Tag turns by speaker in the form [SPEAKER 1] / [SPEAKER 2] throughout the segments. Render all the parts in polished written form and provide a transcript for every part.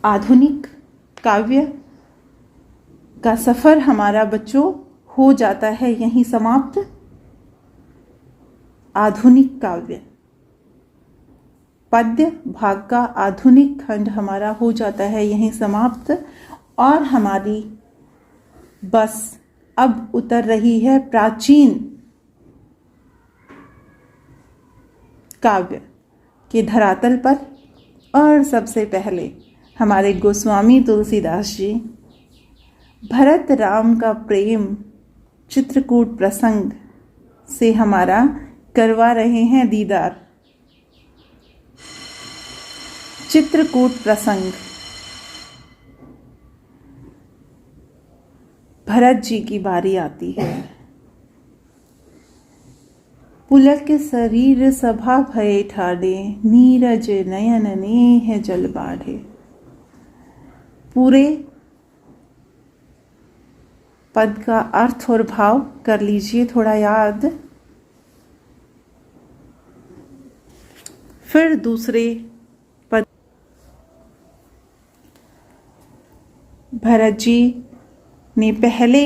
[SPEAKER 1] आधुनिक काव्य का सफ़र हमारा बच्चों हो जाता है यहीं समाप्त। आधुनिक काव्य पद्य भाग का आधुनिक खंड हमारा हो जाता है यहीं समाप्त और हमारी बस अब उतर रही है प्राचीन काव्य के धरातल पर। और सबसे पहले हमारे गोस्वामी तुलसीदास जी भरत राम का प्रेम चित्रकूट प्रसंग से हमारा करवा रहे हैं दीदार। चित्रकूट प्रसंग भरत जी की बारी आती है। पुलक शरीर सभा भये ठाडे, नीरज नयन नेह जल बाढ़े। पूरे पद का अर्थ और भाव कर लीजिए थोड़ा याद। फिर दूसरे पद भरत जी ने पहले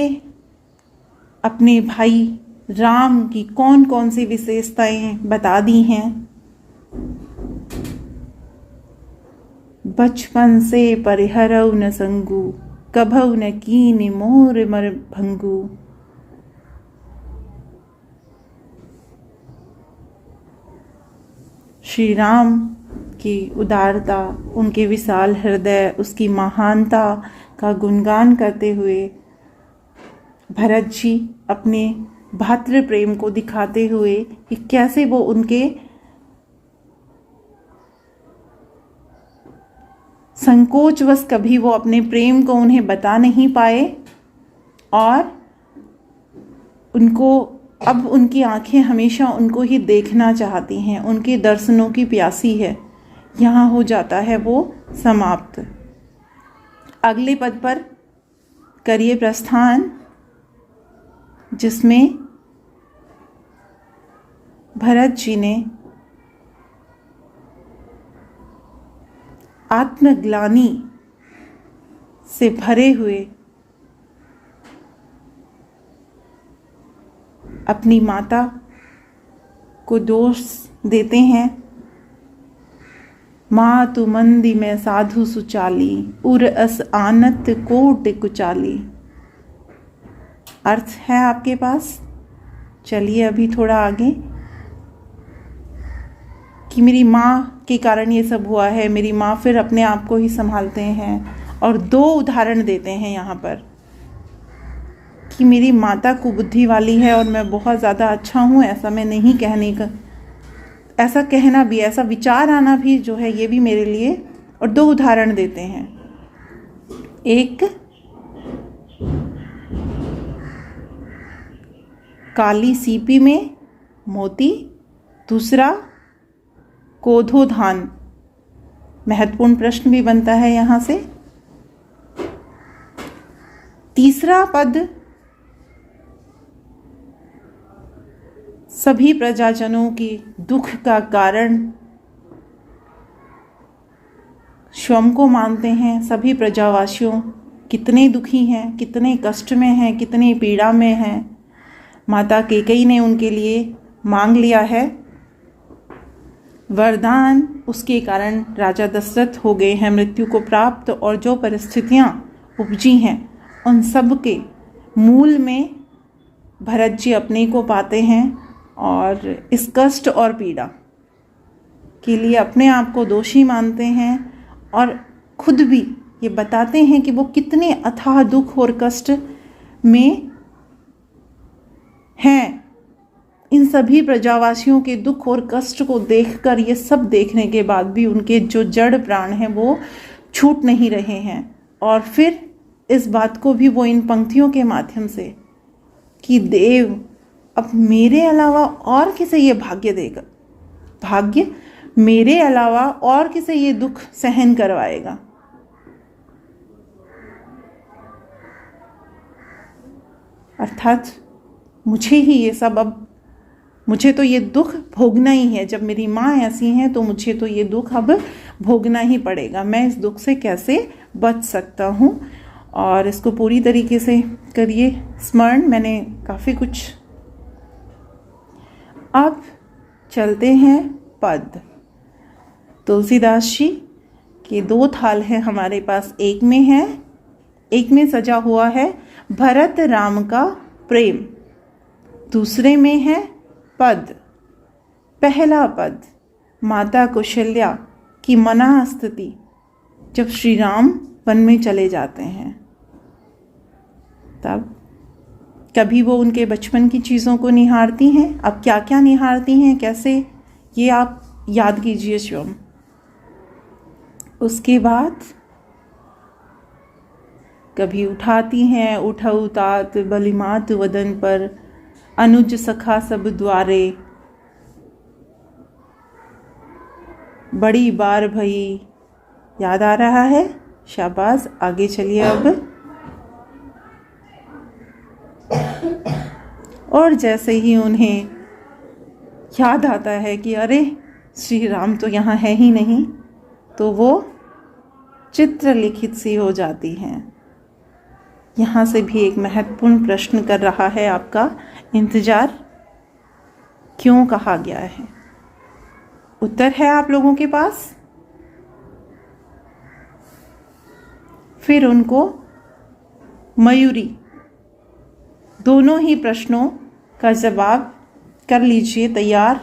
[SPEAKER 1] अपने भाई राम की कौन कौन सी विशेषताएं बता दी हैं। बचपन से परिहरऊ न संगू, कभऊ न कीन मोर मर भंगू। श्री राम की उदारता, उनके विशाल हृदय, उसकी महानता का गुणगान करते हुए भरत जी अपने भातृ प्रेम को दिखाते हुए कि कैसे वो उनके संकोचवश कभी वो अपने प्रेम को उन्हें बता नहीं पाए और उनको अब उनकी आंखें हमेशा उनको ही देखना चाहती हैं, उनके दर्शनों की प्यासी है। यहाँ हो जाता है वो समाप्त। अगले पद पर करिए प्रस्थान, जिसमें भरत जी ने आत्मग्लानि से भरे हुए अपनी माता को दोष देते हैं। माँ तु मंदी में साधु सुचाली, उर अस आनत कोट कुचाली। अर्थ है आपके पास? चलिए अभी थोड़ा आगे कि मेरी माँ के कारण ये सब हुआ है, मेरी माँ फिर अपने आप को ही संभालते हैं और दो उदाहरण देते हैं यहाँ पर कि मेरी माता कुबुद्धि वाली है और मैं बहुत ज़्यादा अच्छा हूँ, ऐसा मैं नहीं कहने का, ऐसा कहना भी, ऐसा विचार आना भी जो है ये भी मेरे लिए। और दो उदाहरण देते हैं, एक काली सीपी में मोती, दूसरा कोधो धान। महत्वपूर्ण प्रश्न भी बनता है यहाँ से। तीसरा पद सभी प्रजाजनों की दुख का कारण स्वयं को मानते हैं। सभी प्रजावासियों कितने दुखी हैं, कितने कष्ट में हैं, कितने पीड़ा में हैं। माता कैकेयी ने उनके लिए मांग लिया है वरदान, उसके कारण राजा दशरथ हो गए हैं मृत्यु को प्राप्त। और जो परिस्थितियां उपजी हैं उन सब के मूल में भरत जी अपने को पाते हैं और इस कष्ट और पीड़ा के लिए अपने आप को दोषी मानते हैं और खुद भी ये बताते हैं कि वो कितने अथाह दुख और कष्ट में हैं। इन सभी प्रजावासियों के दुख और कष्ट को देखकर, ये सब देखने के बाद भी उनके जो जड़ प्राण हैं वो छूट नहीं रहे हैं। और फिर इस बात को भी वो इन पंक्तियों के माध्यम से कि देव अब मेरे अलावा और किसे ये भाग्य देगा, भाग्य मेरे अलावा और किसे ये दुख सहन करवाएगा। अर्थात मुझे ही ये सब, अब मुझे तो ये दुख भोगना ही है। जब मेरी माँ ऐसी हैं तो मुझे तो ये दुख अब भोगना ही पड़ेगा, मैं इस दुख से कैसे बच सकता हूँ। और इसको पूरी तरीके से करिए स्मरण। मैंने काफ़ी कुछ। अब चलते हैं पद। तुलसीदास जी के 2 थाल हैं हमारे पास। एक में सजा हुआ है भरत राम का प्रेम, दूसरे में है पद। पहला पद माता कौशल्या की मना स्तुति, जब श्री राम वन में चले जाते हैं तब कभी वो उनके बचपन की चीज़ों को निहारती हैं। अब क्या क्या निहारती हैं, कैसे, ये आप याद कीजिए स्वयं। उसके बाद कभी उठाती हैं उठऊ तात बलिमात वदन पर, अनुज सखा सब द्वारे, बड़ी बार भई। याद आ रहा है? शाबाश, आगे चलिए अब। और जैसे ही उन्हें याद आता है कि अरे श्री राम तो यहाँ है ही नहीं, तो वो चित्र लिखित सी हो जाती हैं। यहाँ से भी एक महत्वपूर्ण प्रश्न कर रहा है आपका इंतजार, क्यों कहा गया है? उत्तर है आप लोगों के पास? फिर उनको मयूरी, दोनों ही प्रश्नों का जवाब कर लीजिए तैयार।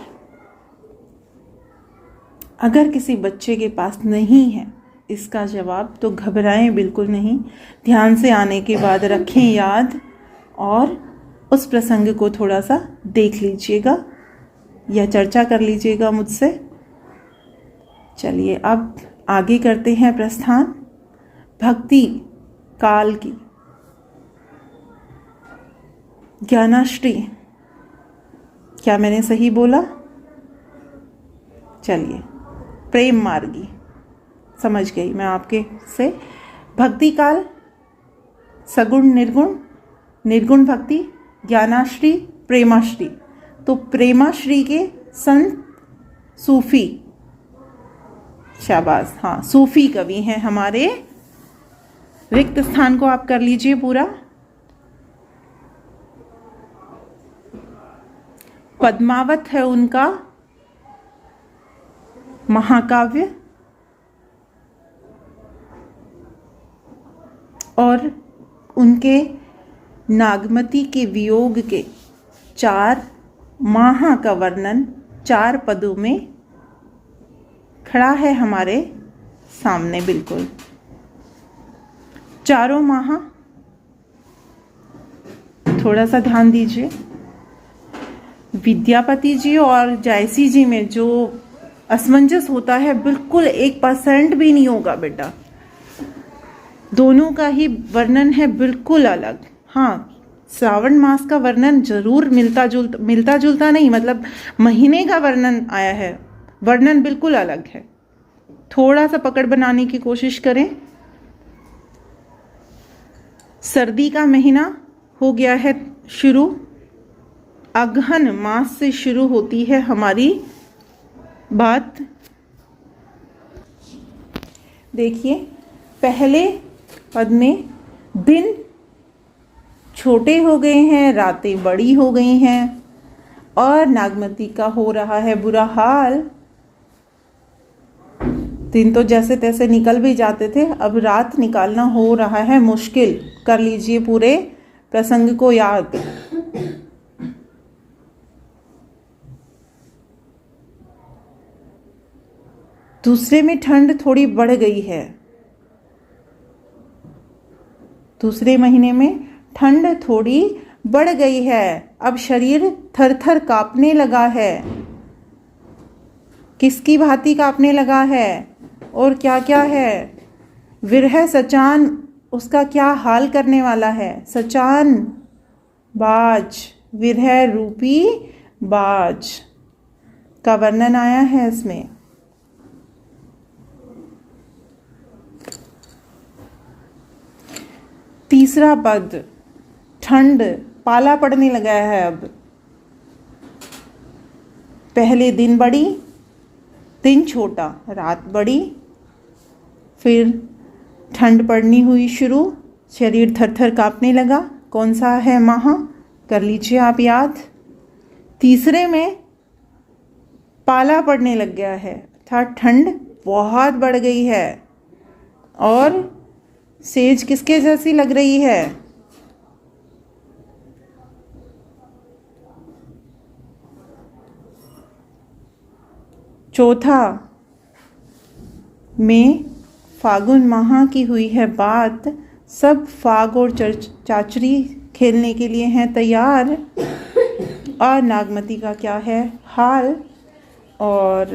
[SPEAKER 1] अगर किसी बच्चे के पास नहीं है इसका जवाब तो घबराएं बिल्कुल नहीं, ध्यान से आने के बाद रखें याद और उस प्रसंग को थोड़ा सा देख लीजिएगा या चर्चा कर लीजिएगा मुझसे। चलिए अब आगे करते हैं प्रस्थान भक्ति काल की। ज्ञानाश्री, क्या मैंने सही बोला? चलिए, प्रेम मार्गी, समझ गई मैं आपके से। भक्ति काल, सगुण निर्गुण, निर्गुण भक्ति, ज्ञानाश्री, प्रेमाश्री। तो प्रेमाश्री के संत सूफी, शाबाश, हाँ सूफी कवि हैं हमारे। रिक्त स्थान को आप कर लीजिए पूरा। पद्मावत है उनका महाकाव्य और उनके नागमती के वियोग के 4 माह का वर्णन 4 पदों में खड़ा है हमारे सामने। बिल्कुल चारों माह, थोड़ा सा ध्यान दीजिए। विद्यापति जी और जायसी जी में जो असमंजस होता है बिल्कुल 1% भी नहीं होगा बेटा। दोनों का ही वर्णन है बिल्कुल अलग। हाँ, श्रावण मास का वर्णन जरूर मिलता जुलता नहीं, मतलब महीने का वर्णन आया है, वर्णन बिल्कुल अलग है। थोड़ा सा पकड़ बनाने की कोशिश करें। सर्दी का महीना हो गया है शुरू, अगहन मास से शुरू होती है हमारी बात। देखिए पहले पद में दिन छोटे हो गए हैं, रातें बड़ी हो गई हैं और नागमती का हो रहा है बुरा हाल। दिन तो जैसे तैसे निकल भी जाते थे, अब रात निकालना हो रहा है मुश्किल। कर लीजिए पूरे प्रसंग को याद। दूसरे में ठंड थोड़ी बढ़ गई है, दूसरे महीने में ठंड थोड़ी बढ़ गई है। अब शरीर थर थर कांपने लगा है। किसकी भांति कांपने लगा है और क्या क्या है? विरह सचान, उसका क्या हाल करने वाला है? सचान बाज, विरह रूपी बाज का वर्णन आया है इसमें। तीसरा पद, ठंड, पाला पड़ने लगा है। अब पहले दिन बड़ी, दिन छोटा, रात बड़ी, फिर ठंड पड़नी हुई शुरू, शरीर थर थर काँपने लगा। कौन सा है माह, कर लीजिए आप याद। तीसरे में पाला पड़ने लग गया है, अर्थात ठंड बहुत बढ़ गई है और सेज किसके जैसी लग रही है? चौथा में फागुन माह की हुई है बात, सब फाग और चाचरी खेलने के लिए हैं तैयार। और नागमती का क्या है हाल, और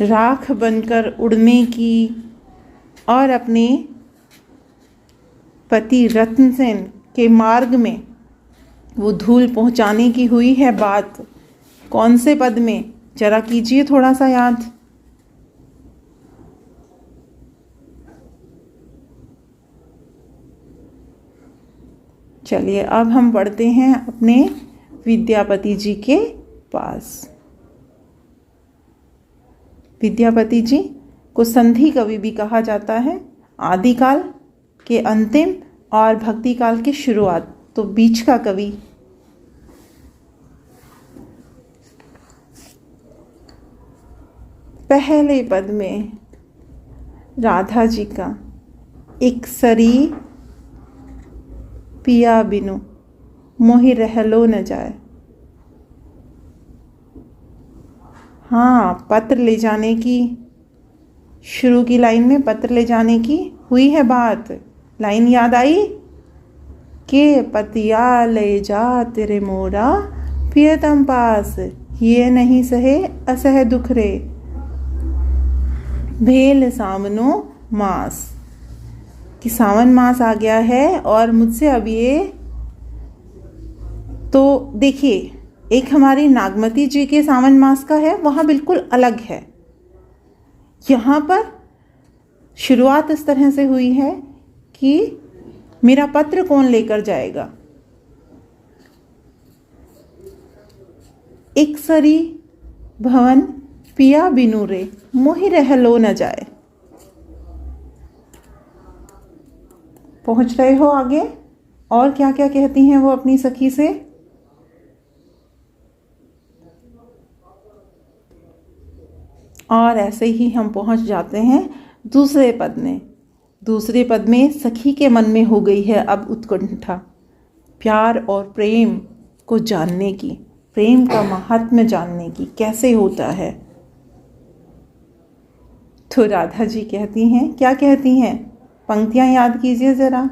[SPEAKER 1] राख बनकर उड़ने की और अपने पति रत्नसेन के मार्ग में वो धूल पहुंचाने की हुई है बात। कौन से पद में, जरा कीजिए थोड़ा सा याद। चलिए अब हम बढ़ते हैं अपने विद्यापति जी के पास। विद्यापति जी को संधि कवि भी कहा जाता है, आदिकाल के अंतिम और भक्ति काल की शुरुआत, तो बीच का कवि। पहले पद में राधा जी का एक सरी पिया बिनु मोहि रहलो न जाए। हाँ, पत्र ले जाने की, शुरू की लाइन में पत्र ले जाने की हुई है बात। लाइन याद आई के पतिया ले जा तेरे मोरा प्रियतम पास, ये नहीं सहे असह दुख रे भेल सामनो मास। कि सावन मास आ गया है और मुझसे अब ये, तो देखिए एक हमारी नागमती जी के सावन मास का है, वहाँ बिल्कुल अलग है। यहाँ पर शुरुआत इस तरह से हुई है कि मेरा पत्र कौन लेकर जाएगा। एक सरी भवन पिया बिनु रे मोहि रहलो न जाए। पहुंच रहे हो आगे, और क्या क्या कहती हैं वो अपनी सखी से। और ऐसे ही हम पहुंच जाते हैं दूसरे पद में। दूसरे पद में सखी के मन में हो गई है अब उत्कंठा, प्यार और प्रेम को जानने की, प्रेम का महात्म्य जानने की, कैसे होता है। तो राधा जी कहती हैं, क्या कहती हैं, पंक्तियां याद कीजिए जरा।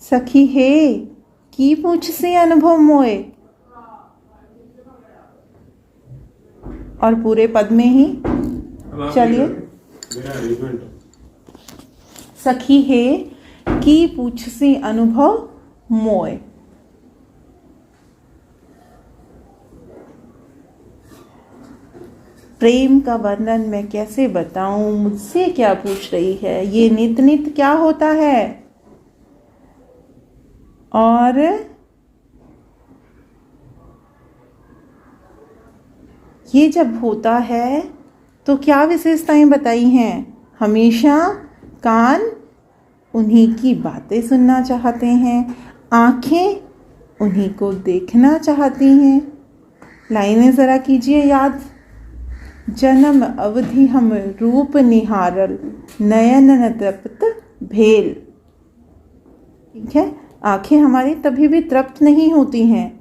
[SPEAKER 1] सखी हे की पूछ से अनुभव मोए, और पूरे पद में ही चलिए। सखी हे की पूछ से अनुभव मोए। प्रेम का वर्णन मैं कैसे बताऊं, मुझसे क्या पूछ रही है, ये नित नित क्या होता है। और ये जब होता है तो क्या विशेषताएं बताई हैं। हमेशा कान उन्हीं की बातें सुनना चाहते हैं, आंखें उन्हीं को देखना चाहती हैं। लाइनें ज़रा कीजिए याद। जन्म अवधि हम रूप निहारल, नयन न तृप्त भेल। ठीक है, आंखें हमारी तभी भी तृप्त नहीं होती हैं,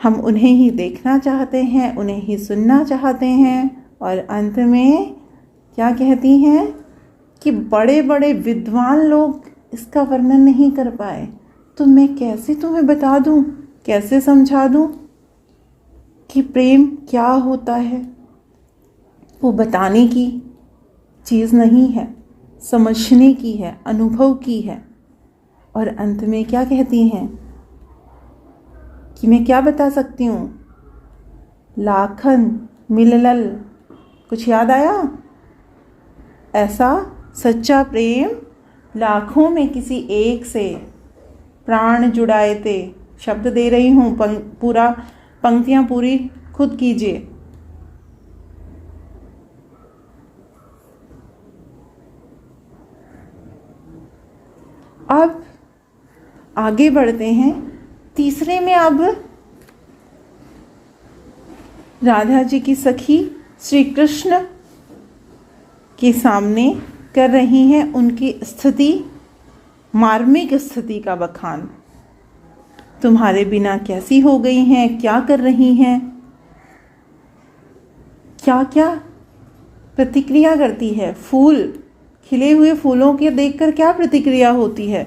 [SPEAKER 1] हम उन्हें ही देखना चाहते हैं, उन्हें ही सुनना चाहते हैं। और अंत में क्या कहती हैं कि बड़े बड़े विद्वान लोग इसका वर्णन नहीं कर पाए, तो मैं कैसे तुम्हें बता दूं, कैसे समझा दूं कि प्रेम क्या होता है। वो बताने की चीज़ नहीं है, समझने की है, अनुभव की है। और अंत में क्या कहती हैं कि मैं क्या बता सकती हूँ, लाखन मिललल। कुछ याद आया? ऐसा सच्चा प्रेम लाखों में किसी एक से प्राण जुड़ाए थे, शब्द दे रही हूँ, पूरा पंक्तियाँ पूरी खुद कीजिए। अब आगे बढ़ते हैं। तीसरे में अब राधा जी की सखी श्री कृष्ण के सामने कर रही हैं उनकी स्थिति, मार्मिक स्थिति का बखान। तुम्हारे बिना कैसी हो गई हैं, क्या कर रही हैं, क्या क्या प्रतिक्रिया करती है। फूल, खिले हुए फूलों के देखकर क्या प्रतिक्रिया होती है,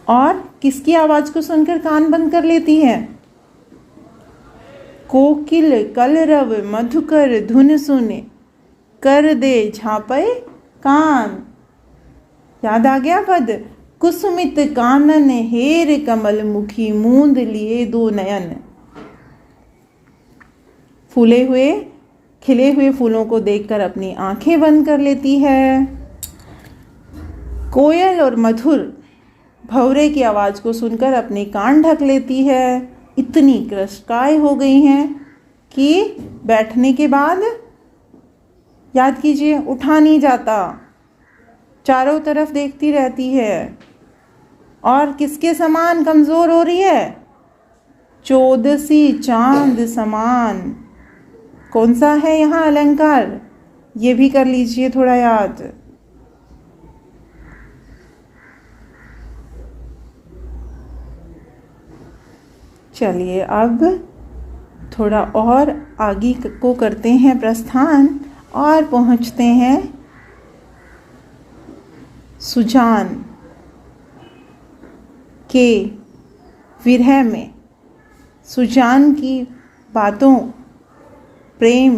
[SPEAKER 1] और किसकी आवाज को सुनकर कान बंद कर लेती है। कोकिल कलरव मधुकर धुन सुने, कर दे झापे कान। याद आ गया पद? कुसुमित कानन हेर कमल मुखी, मूंद लिए दो नयन। फूले हुए खिले हुए फूलों को देखकर अपनी आंखें बंद कर लेती है। कोयल और मधुर भंवरे की आवाज को सुनकर अपने कान ढक लेती है। इतनी कृष्णकाय हो गई हैं कि बैठने के बाद, याद कीजिए, उठा नहीं जाता, चारों तरफ देखती रहती है। और किसके समान कमजोर हो रही है? चौदसी चांद समान। कौन सा है यहाँ अलंकार, ये भी कर लीजिए थोड़ा याद। चलिए अब थोड़ा और आगे को करते हैं प्रस्थान और पहुँचते हैं सुजान के विरह में। सुजान की बातों, प्रेम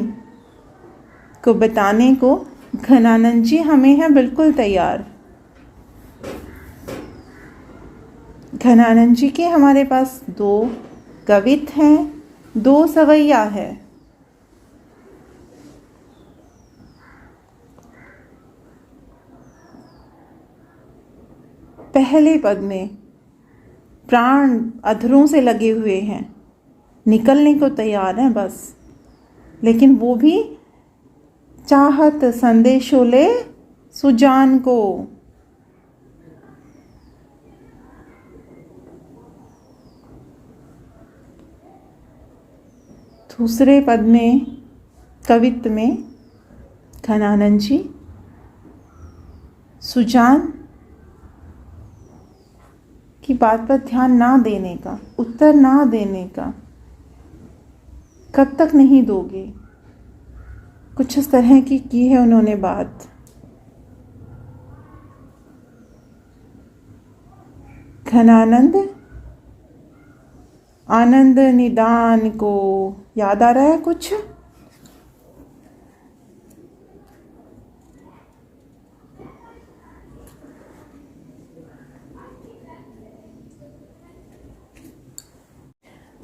[SPEAKER 1] को बताने को घनानंद जी हमें हैं बिल्कुल तैयार। घनानंद जी के हमारे पास दो कवित हैं, दो सवैया है। पहले पद में प्राण अधरों से लगे हुए हैं, निकलने को तैयार हैं बस, लेकिन वो भी चाहत संदेशो ले सुजान को। दूसरे पद में कवित में घनानंद जी सुजान की बात पर ध्यान ना देने का, उत्तर ना देने का, कब तक नहीं दोगे, कुछ इस तरह की है उन्होंने बात। घनानंद आनंद निदान को, याद आ रहा है कुछ?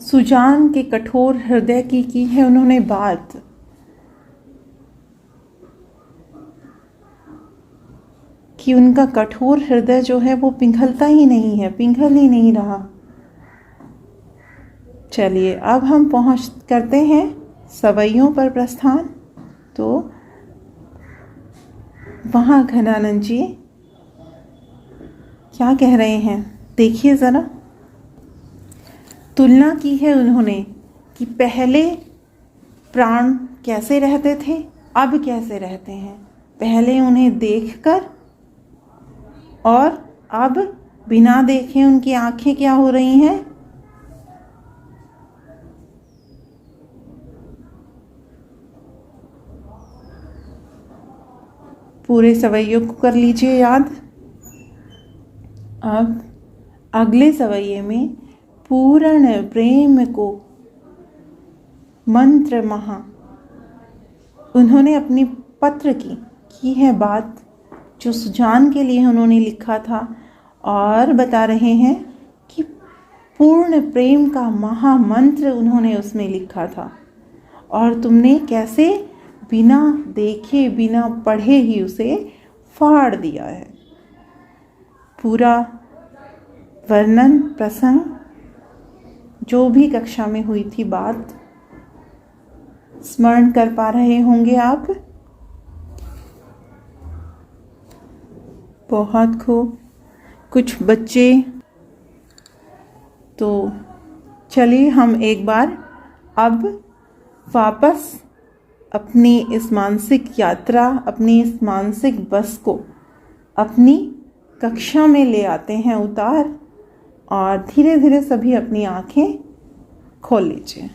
[SPEAKER 1] सुजान के कठोर हृदय की है उन्होंने बात। कि उनका कठोर हृदय जो है वो पिघलता ही नहीं है, पिघल ही नहीं रहा। चलिए अब हम करते हैं सवैयों पर प्रस्थान। तो वहाँ घनानंद जी क्या कह रहे हैं, देखिए ज़रा। तुलना की है उन्होंने कि पहले प्राण कैसे रहते थे, अब कैसे रहते हैं। पहले उन्हें देखकर और अब बिना देखे उनकी आंखें क्या हो रही हैं। पूरे सवैयों को कर लीजिए याद। अब अगले सवैये में पूर्ण प्रेम को मंत्र महा, उन्होंने अपनी पत्र की है बात जो सुजान के लिए उन्होंने लिखा था, और बता रहे हैं कि पूर्ण प्रेम का महामंत्र उन्होंने उसमें लिखा था, और तुमने कैसे बिना देखे बिना पढ़े ही उसे फाड़ दिया है। पूरा वर्णन प्रसंग जो भी कक्षा में हुई थी बात स्मरण कर पा रहे होंगे आप। बहुत खूब। कुछ बच्चे तो चलिए हम एक बार अब वापस अपनी इस मानसिक यात्रा, अपनी इस मानसिक बस को अपनी कक्षा में ले आते हैं उतार, और धीरे धीरे सभी अपनी आंखें खोल लीजिए।